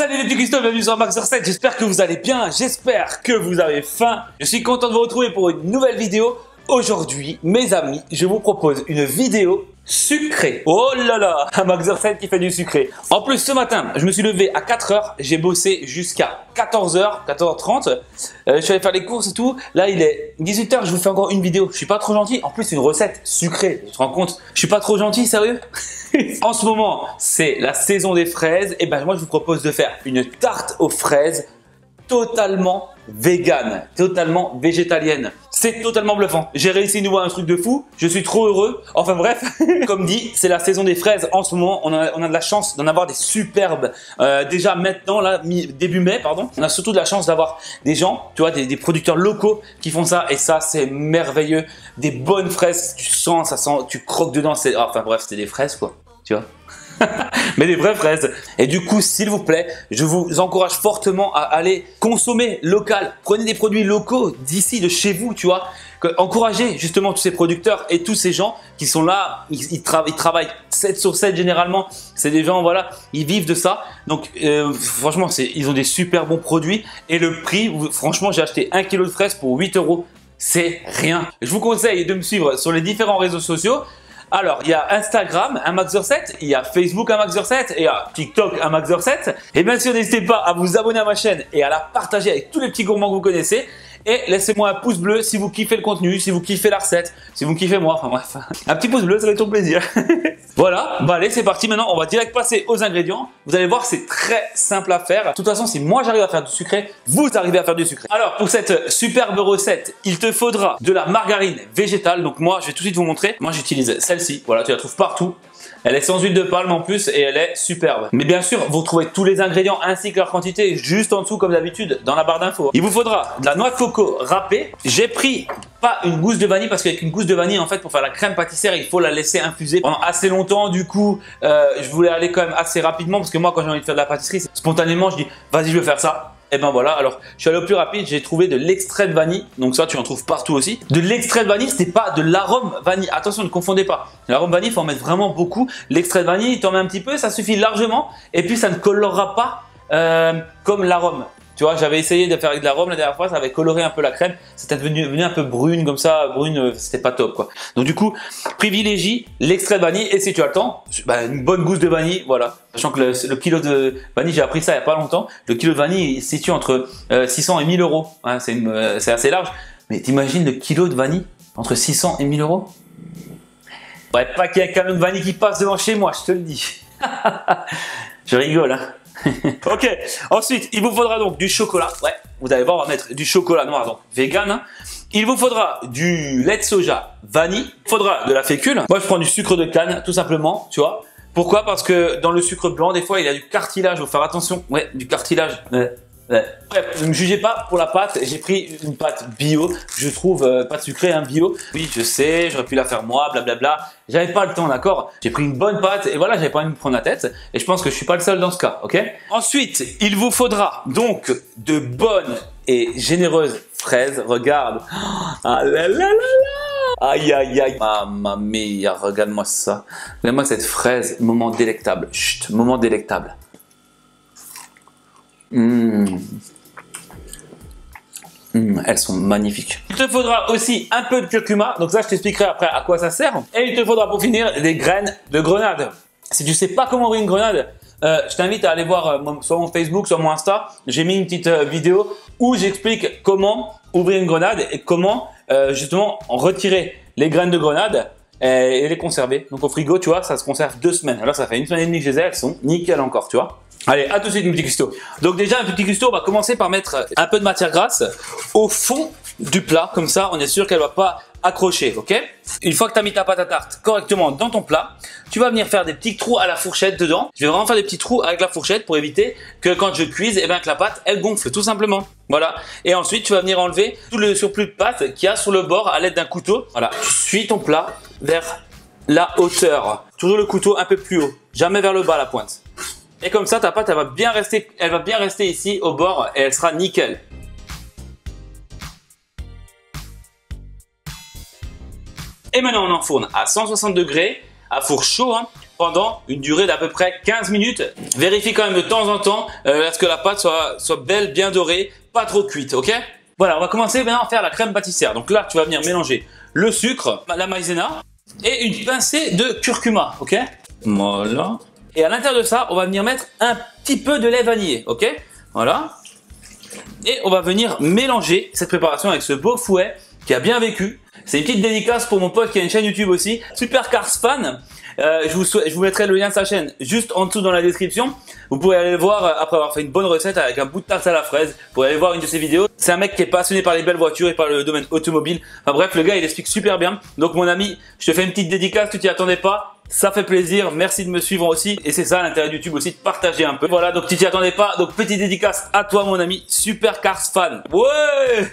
Salut les petits Christophe, bienvenue sur Max Recette. J'espère que vous allez bien, j'espère que vous avez faim. Je suis content de vous retrouver pour une nouvelle vidéo. Aujourd'hui, mes amis, je vous propose une vidéo sucrée. Oh là là, un Max Recette qui fait du sucré. En plus, ce matin, je me suis levé à 4 h, j'ai bossé jusqu'à 14 h, 14 h 30. Je suis allé faire les courses et tout. Là, il est 18 h, je vous fais encore une vidéo. Je suis pas trop gentil. En plus, c'est une recette sucrée. Tu te rends compte? Je suis pas trop gentil, sérieux? En ce moment, c'est la saison des fraises. Et ben, moi, je vous propose de faire une tarte aux fraises totalement végane, totalement végétalienne. C'est totalement bluffant. J'ai réussi à nous voir un truc de fou. Je suis trop heureux. Enfin bref, comme dit, c'est la saison des fraises. En ce moment, on a de la chance d'en avoir des superbes. Déjà maintenant, là, début mai, pardon. On a surtout de la chance d'avoir des gens, tu vois, des producteurs locaux qui font ça. Et ça, c'est merveilleux. Des bonnes fraises. Tu sens, ça sent, tu croques dedans. Enfin bref, c'est des fraises quoi. Tu vois. Mais des vraies fraises. Et du coup, s'il vous plaît, je vous encourage fortement à aller consommer local. Prenez des produits locaux d'ici, de chez vous, tu vois. Encouragez justement tous ces producteurs et tous ces gens qui sont là. Ils travaillent 7 sur 7 généralement. C'est des gens, voilà, ils vivent de ça. Donc, franchement, ils ont des super bons produits. Et le prix, franchement, j'ai acheté 1 kg de fraises pour 8 €. C'est rien. Je vous conseille de me suivre sur les différents réseaux sociaux. Alors, il y a Instagram, un Max Recette, il y a Facebook, un Max Recette, et il y a TikTok, un Max Recette. Et bien sûr, n'hésitez pas à vous abonner à ma chaîne et à la partager avec tous les petits gourmands que vous connaissez. Et laissez-moi un pouce bleu si vous kiffez le contenu, si vous kiffez la recette, si vous kiffez moi, enfin bref. Un petit pouce bleu, ça va être ton plaisir. Voilà, bah allez, c'est parti. Maintenant, on va direct passer aux ingrédients. Vous allez voir, c'est très simple à faire. De toute façon, si moi j'arrive à faire du sucré, vous arrivez à faire du sucré. Alors, pour cette superbe recette, il te faudra de la margarine végétale. Donc moi, je vais tout de suite vous montrer. Moi, j'utilise celle-ci. Voilà, tu la trouves partout. Elle est sans huile de palme en plus et elle est superbe. Mais bien sûr, vous retrouvez tous les ingrédients ainsi que leur quantité juste en dessous comme d'habitude dans la barre d'infos. Il vous faudra de la noix de coco râpée. J'ai pris pas une gousse de vanille parce qu'avec une gousse de vanille, en fait, pour faire la crème pâtissière, il faut la laisser infuser pendant assez longtemps. Du coup, je voulais aller quand même assez rapidement parce que moi, quand j'ai envie de faire de la pâtisserie, spontanément, je dis vas-y, je vais faire ça. Et ben voilà, alors je suis allé au plus rapide, j'ai trouvé de l'extrait de vanille, donc ça tu en trouves partout aussi. De l'extrait de vanille, c'était pas de l'arôme vanille, attention ne confondez pas. L'arôme vanille, il faut en mettre vraiment beaucoup. L'extrait de vanille, tu en mets un petit peu, ça suffit largement et puis ça ne colorera pas comme l'arôme. Tu vois, j'avais essayé de faire avec de l'arôme la dernière fois, ça avait coloré un peu la crème, c'était venu un peu brune comme ça, brune, c'était pas top quoi. Donc du coup, privilégie l'extrait de vanille et si tu as le temps, bah, une bonne gousse de vanille, voilà. Sachant que le kilo de vanille, j'ai appris ça il n'y a pas longtemps, le kilo de vanille il se situe entre 600 et 1000 €. Hein, c'est assez large, mais t'imagines le kilo de vanille entre 600 et 1000 €? Ouais, pas qu'il y ait un camion de vanille qui passe devant chez moi, je te le dis. Je rigole, hein. Ok, ensuite il vous faudra donc du chocolat. Ouais, vous allez voir, on va mettre du chocolat noir, donc vegan. Hein. Il vous faudra du lait de soja vanille. Il faudra de la fécule. Moi je prends du sucre de canne, tout simplement, tu vois. Pourquoi? Parce que dans le sucre blanc, des fois il y a du cartilage, il faut faire attention. Ouais, du cartilage. Bref, ne me jugez pas pour la pâte, j'ai pris une pâte bio, je trouve pâte sucrée, hein, bio. Oui, je sais, j'aurais pu la faire moi, blablabla. J'avais pas le temps, d'accord? J'ai pris une bonne pâte et voilà, j'avais pas envie de me prendre la tête. Et je pense que je suis pas le seul dans ce cas, ok? Ensuite, il vous faudra donc de bonnes et généreuses fraises. Regarde. Ah là là là là! Aïe aïe aïe. Mamma mia, regarde-moi ça. Regarde-moi cette fraise, moment délectable. Chut, moment délectable. Elles sont magnifiques. Il te faudra aussi un peu de curcuma, donc ça je t'expliquerai après à quoi ça sert. Et il te faudra pour finir des graines de grenade. Si tu sais pas comment ouvrir une grenade, je t'invite à aller voir sur mon Facebook, sur mon Insta. J'ai mis une petite vidéo où j'explique comment ouvrir une grenade et comment justement retirer les graines de grenade et les conserver. Donc au frigo, tu vois, ça se conserve 2 semaines. Alors ça fait 1 semaine et demie que je les ai, elles sont nickel encore, tu vois. Allez, à tout de suite mes petits cuistots. Donc déjà un petit cuistot, on va commencer par mettre un peu de matière grasse au fond du plat, comme ça on est sûr qu'elle ne va pas accrocher, ok? Une fois que tu as mis ta pâte à tarte correctement dans ton plat, tu vas venir faire des petits trous à la fourchette dedans. Je vais vraiment faire des petits trous avec la fourchette pour éviter que quand je cuise, eh bien, que la pâte elle gonfle tout simplement. Voilà. Et ensuite tu vas venir enlever tout le surplus de pâte qu'il y a sur le bord à l'aide d'un couteau. Voilà. Tu suis ton plat vers la hauteur. Toujours le couteau un peu plus haut, jamais vers le bas la pointe. Et comme ça, ta pâte, elle va bien rester ici au bord et elle sera nickel. Et maintenant, on enfourne à 160 degrés, à four chaud, hein, pendant une durée d'à peu près 15 minutes. Vérifie quand même de temps en temps à ce que la pâte soit belle, bien dorée, pas trop cuite, ok? Voilà, on va commencer maintenant à faire la crème pâtissière. Donc là, tu vas venir mélanger le sucre, la maïzena et une pincée de curcuma, ok? Voilà. Et à l'intérieur de ça, on va venir mettre un petit peu de lait vanillé, ok? Voilà. Et on va venir mélanger cette préparation avec ce beau fouet qui a bien vécu. C'est une petite dédicace pour mon pote qui a une chaîne YouTube aussi, Super Cars Fan. Je vous mettrai le lien de sa chaîne juste en dessous dans la description. Vous pourrez aller le voir après avoir fait une bonne recette avec un bout de tarte à la fraise. Vous pourrez aller voir une de ses vidéos. C'est un mec qui est passionné par les belles voitures et par le domaine automobile. Enfin bref, le gars il explique super bien. Donc mon ami, je te fais une petite dédicace, tu t'y attendais pas. Ça fait plaisir, merci de me suivre aussi. Et c'est ça l'intérêt de YouTube aussi, de partager un peu. Voilà, donc tu t'y attendais pas. Donc petite dédicace à toi mon ami, Super Cars Fan. Ouais.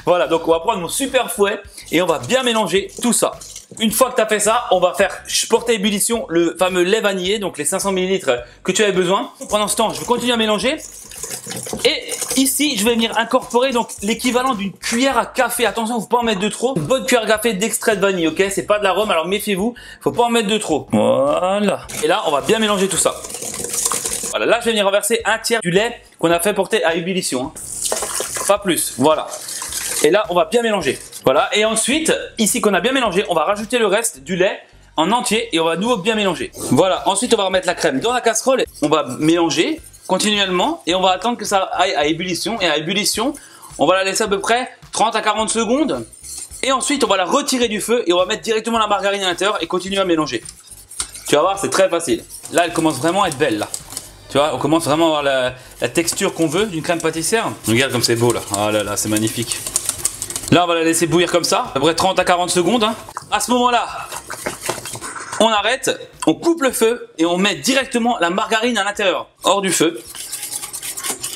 Voilà, donc on va prendre mon super fouet et on va bien mélanger tout ça. Une fois que tu as fait ça, on va faire porter à ébullition le fameux lait vanillé, donc les 500 ml que tu avais besoin. Pendant ce temps, je vais continuer à mélanger. Et ici, je vais venir incorporer donc l'équivalent d'une cuillère à café. Attention, faut pas en mettre de trop. Une bonne cuillère à café d'extrait de vanille, ok? C'est pas de l'arôme, alors méfiez-vous. Faut pas en mettre de trop. Voilà. Et là, on va bien mélanger tout ça. Voilà, là, je vais venir renverser un tiers du lait qu'on a fait porter à ébullition. Pas plus, voilà. Et là, on va bien mélanger. Voilà, et ensuite, ici qu'on a bien mélangé, on va rajouter le reste du lait en entier et on va à nouveau bien mélanger. Voilà, ensuite on va remettre la crème dans la casserole. On va mélanger continuellement et on va attendre que ça aille à ébullition. Et à ébullition, on va la laisser à peu près 30 à 40 secondes. Et ensuite, on va la retirer du feu et on va mettre directement la margarine à l'intérieur et continuer à mélanger. Tu vas voir, c'est très facile. Là, elle commence vraiment à être belle, là. Tu vois, on commence vraiment à avoir la texture qu'on veut d'une crème pâtissière. Regarde comme c'est beau là. Oh là là, c'est magnifique. Là, on va la laisser bouillir comme ça, à peu près 30 à 40 secondes. Hein. À ce moment-là, on arrête, on coupe le feu et on met directement la margarine à l'intérieur, hors du feu.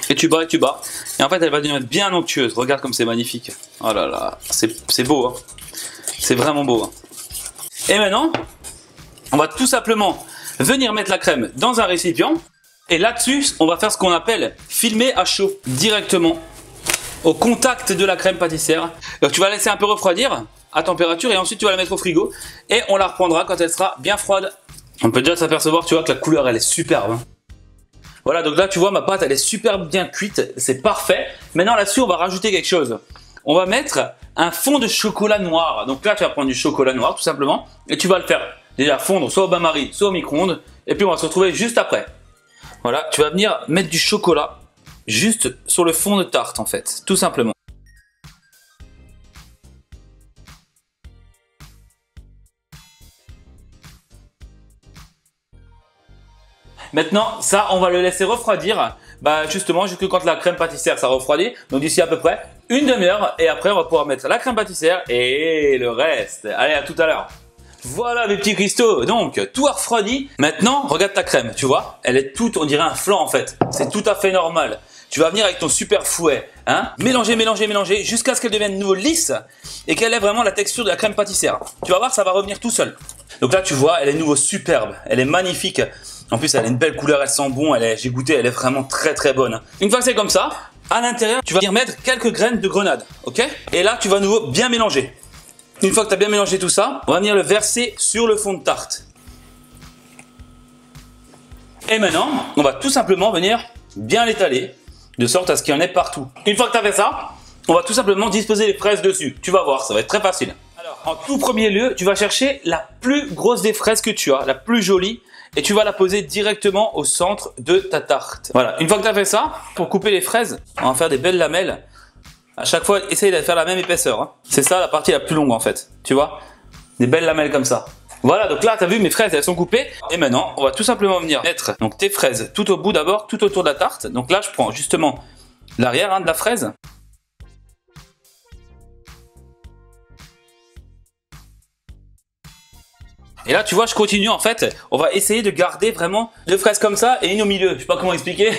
Et tu bats et tu bats. Et en fait, elle va devenir bien onctueuse. Regarde comme c'est magnifique. Oh là là, c'est beau. Hein. C'est vraiment beau. Hein. Et maintenant, on va tout simplement venir mettre la crème dans un récipient. Et là-dessus, on va faire ce qu'on appelle filmer à chaud, directement au contact de la crème pâtissière. Donc tu vas la laisser un peu refroidir à température et ensuite tu vas la mettre au frigo et on la reprendra quand elle sera bien froide. On peut déjà s'apercevoir, tu vois, que la couleur elle est superbe. Hein. Voilà, donc là tu vois ma pâte elle est super bien cuite, c'est parfait. Maintenant là-dessus on va rajouter quelque chose. On va mettre un fond de chocolat noir. Donc là tu vas prendre du chocolat noir tout simplement et tu vas le faire déjà fondre soit au bain-marie, soit au micro-ondes et puis on va se retrouver juste après. Voilà, tu vas venir mettre du chocolat juste sur le fond de tarte en fait, tout simplement. Maintenant, ça, on va le laisser refroidir, justement, jusque quand la crème pâtissière ça refroidit. Donc d'ici à peu près une demi-heure et après on va pouvoir mettre la crème pâtissière et le reste. Allez, à tout à l'heure. Voilà mes petits cristaux, donc tout a refroidi. Maintenant, regarde ta crème, tu vois, elle est toute, on dirait un flan en fait. C'est tout à fait normal. Tu vas venir avec ton super fouet, hein, mélanger, mélanger, mélanger, jusqu'à ce qu'elle devienne de nouveau lisse et qu'elle ait vraiment la texture de la crème pâtissière. Tu vas voir, ça va revenir tout seul. Donc là, tu vois, elle est de nouveau superbe, elle est magnifique. En plus, elle a une belle couleur, elle sent bon, j'ai goûté, elle est vraiment très très bonne. Une fois que c'est comme ça, à l'intérieur, tu vas venir mettre quelques graines de grenade, ok? Et là, tu vas de nouveau bien mélanger. Une fois que tu as bien mélangé tout ça, on va venir le verser sur le fond de tarte. Et maintenant, on va tout simplement venir bien l'étaler, de sorte à ce qu'il y en ait partout. Une fois que tu as fait ça, on va tout simplement disposer les fraises dessus. Tu vas voir, ça va être très facile. Alors, en tout premier lieu, tu vas chercher la plus grosse des fraises que tu as, la plus jolie, et tu vas la poser directement au centre de ta tarte. Voilà, une fois que tu as fait ça, pour couper les fraises, on va faire des belles lamelles. À chaque fois, essaye de faire la même épaisseur. Hein. C'est ça la partie la plus longue en fait. Tu vois? Des belles lamelles comme ça. Voilà, donc là, tu as vu, mes fraises, elles sont coupées. Et maintenant, on va tout simplement venir mettre donc, tes fraises tout au bout d'abord, tout autour de la tarte. Donc là, je prends justement l'arrière de la fraise. Et là, tu vois, je continue en fait. On va essayer de garder vraiment deux fraises comme ça et une au milieu. Je sais pas comment expliquer,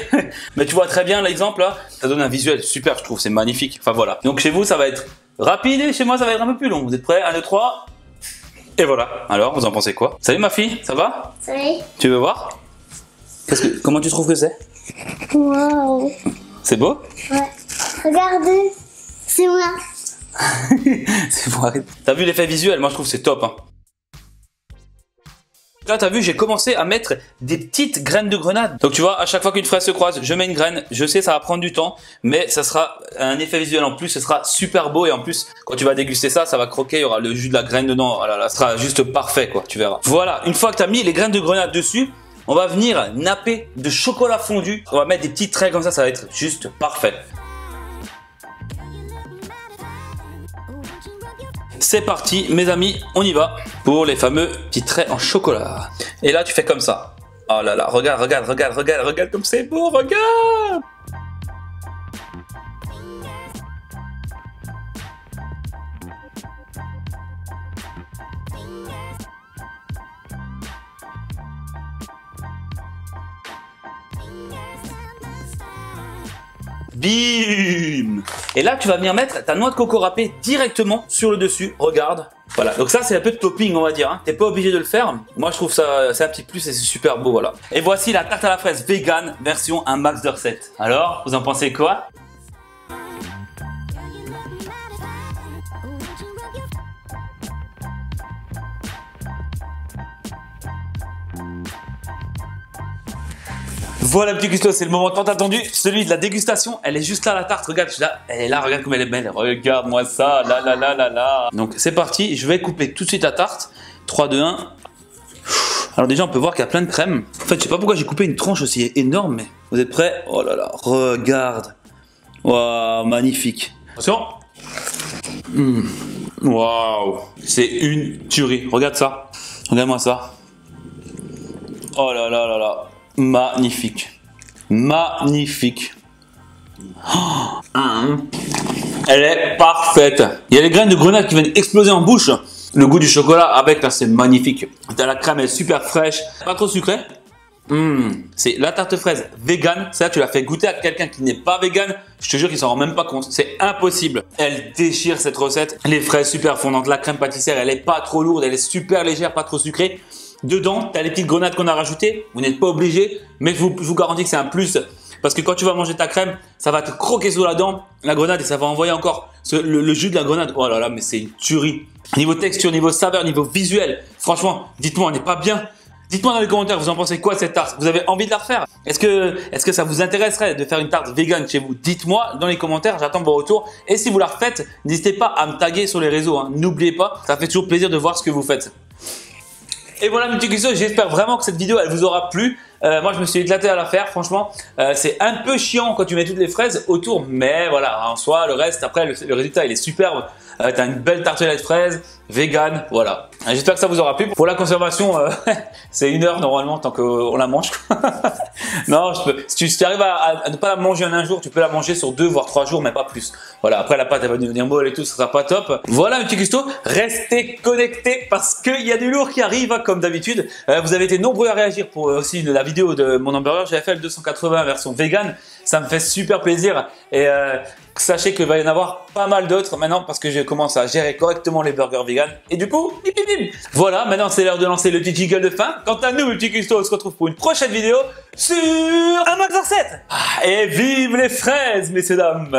mais tu vois très bien l'exemple là. Ça donne un visuel super, je trouve. C'est magnifique. Enfin voilà. Donc chez vous, ça va être rapide et chez moi, ça va être un peu plus long. Vous êtes prêts? 1, 2, 3. Et voilà. Alors, vous en pensez quoi? Salut ma fille, ça va? Oui. Tu veux voir? Comment tu trouves que c'est? Wow. C'est beau? Ouais. Regardez, c'est moi. C'est bon, arrête. T'as vu l'effet visuel? Moi, je trouve que c'est top. Hein. Là, t'as vu, j'ai commencé à mettre des petites graines de grenade. Donc tu vois, à chaque fois qu'une fraise se croise, je mets une graine. Je sais, ça va prendre du temps, mais ça sera un effet visuel en plus. Ce sera super beau et en plus, quand tu vas déguster ça, ça va croquer. Il y aura le jus de la graine dedans. Oh là là, ça sera juste parfait, quoi. Tu verras. Voilà, une fois que t'as mis les graines de grenade dessus, on va venir napper de chocolat fondu. On va mettre des petits traits comme ça va être juste parfait. C'est parti, mes amis, on y va pour les fameux petits traits en chocolat. Et là, tu fais comme ça. Oh là là, regarde, regarde, regarde, regarde, regarde comme c'est beau, regarde! Bim! Et là, tu vas venir mettre ta noix de coco râpée directement sur le dessus. Regarde. Voilà. Donc ça, c'est un peu de topping, on va dire. Hein. T'es pas obligé de le faire. Moi, je trouve ça, c'est un petit plus et c'est super beau, voilà. Et voici la tarte à la fraise vegan version un max de recettes. Alors, vous en pensez quoi? Voilà petit Gusto, c'est le moment tant attendu, celui de la dégustation. Elle est juste là la tarte, regarde, elle est là, regarde comme elle est belle, regarde-moi ça, là là là là là. Donc c'est parti, je vais couper tout de suite la tarte. 3, 2, 1. Alors déjà on peut voir qu'il y a plein de crème. En fait je sais pas pourquoi j'ai coupé une tranche aussi énorme, mais vous êtes prêts? Oh là là, regarde. Waouh, magnifique. Attention. Waouh, c'est une tuerie, regarde ça. Regarde-moi ça. Oh là là là là. Magnifique. Magnifique. Oh, elle est parfaite. Il y a les graines de grenade qui viennent exploser en bouche. Le goût du chocolat avec, là, c'est magnifique. La crème est super fraîche. Pas trop sucrée. C'est la tarte fraise vegan. Ça, tu l'as fait goûter à quelqu'un qui n'est pas vegan. Je te jure qu'il s'en rend même pas compte. C'est impossible. Elle déchire cette recette. Les fraises super fondantes. La crème pâtissière, elle est pas trop lourde. Elle est super légère, pas trop sucrée. Dedans, tu as les petites grenades qu'on a rajoutées. Vous n'êtes pas obligé, mais je vous garantis que c'est un plus. Parce que quand tu vas manger ta crème, ça va te croquer sous la dent, la grenade, et ça va envoyer encore le jus de la grenade. Oh là là, mais c'est une tuerie. Niveau texture, niveau saveur, niveau visuel. Franchement, dites-moi, on n'est pas bien. Dites-moi dans les commentaires, vous en pensez quoi cette tarte? Vous avez envie de la refaire? Est-ce que ça vous intéresserait de faire une tarte vegan chez vous? Dites-moi dans les commentaires, j'attends vos retours. Et si vous la refaites, n'hésitez pas à me taguer sur les réseaux. Hein. N'oubliez pas, ça fait toujours plaisir de voir ce que vous faites. Et voilà mes petits Gusto, j'espère vraiment que cette vidéo elle vous aura plu. Moi je me suis éclaté à la faire, franchement. C'est un peu chiant quand tu mets toutes les fraises autour, mais voilà, en soi, le reste, après le résultat il est superbe. T'as une belle tartelette fraise, vegan, voilà. J'espère que ça vous aura plu. Pour la conservation, c'est 1 heure normalement tant qu'on la mange. Non, si tu arrives à ne pas la manger en un jour, tu peux la manger sur 2 voire 3 jours, mais pas plus. Voilà, après la pâte elle va devenir molle et tout, ça sera pas top. Voilà mes petits Gusto, restez connectés parce qu'il y a du lourd qui arrive, hein, comme d'habitude. Vous avez été nombreux à réagir pour aussi la vidéo de mon hamburger. J'avais fait le 280 version vegan. Ça me fait super plaisir et sachez qu'il va y en avoir pas mal d'autres maintenant parce que je commence à gérer correctement les burgers vegan et du coup, bip, bip, bip. Voilà, maintenant c'est l'heure de lancer le petit jingle de fin. Quant à nous, le petit Gusto, on se retrouve pour une prochaine vidéo sur un max de recettes. Et vive les fraises, messieurs dames.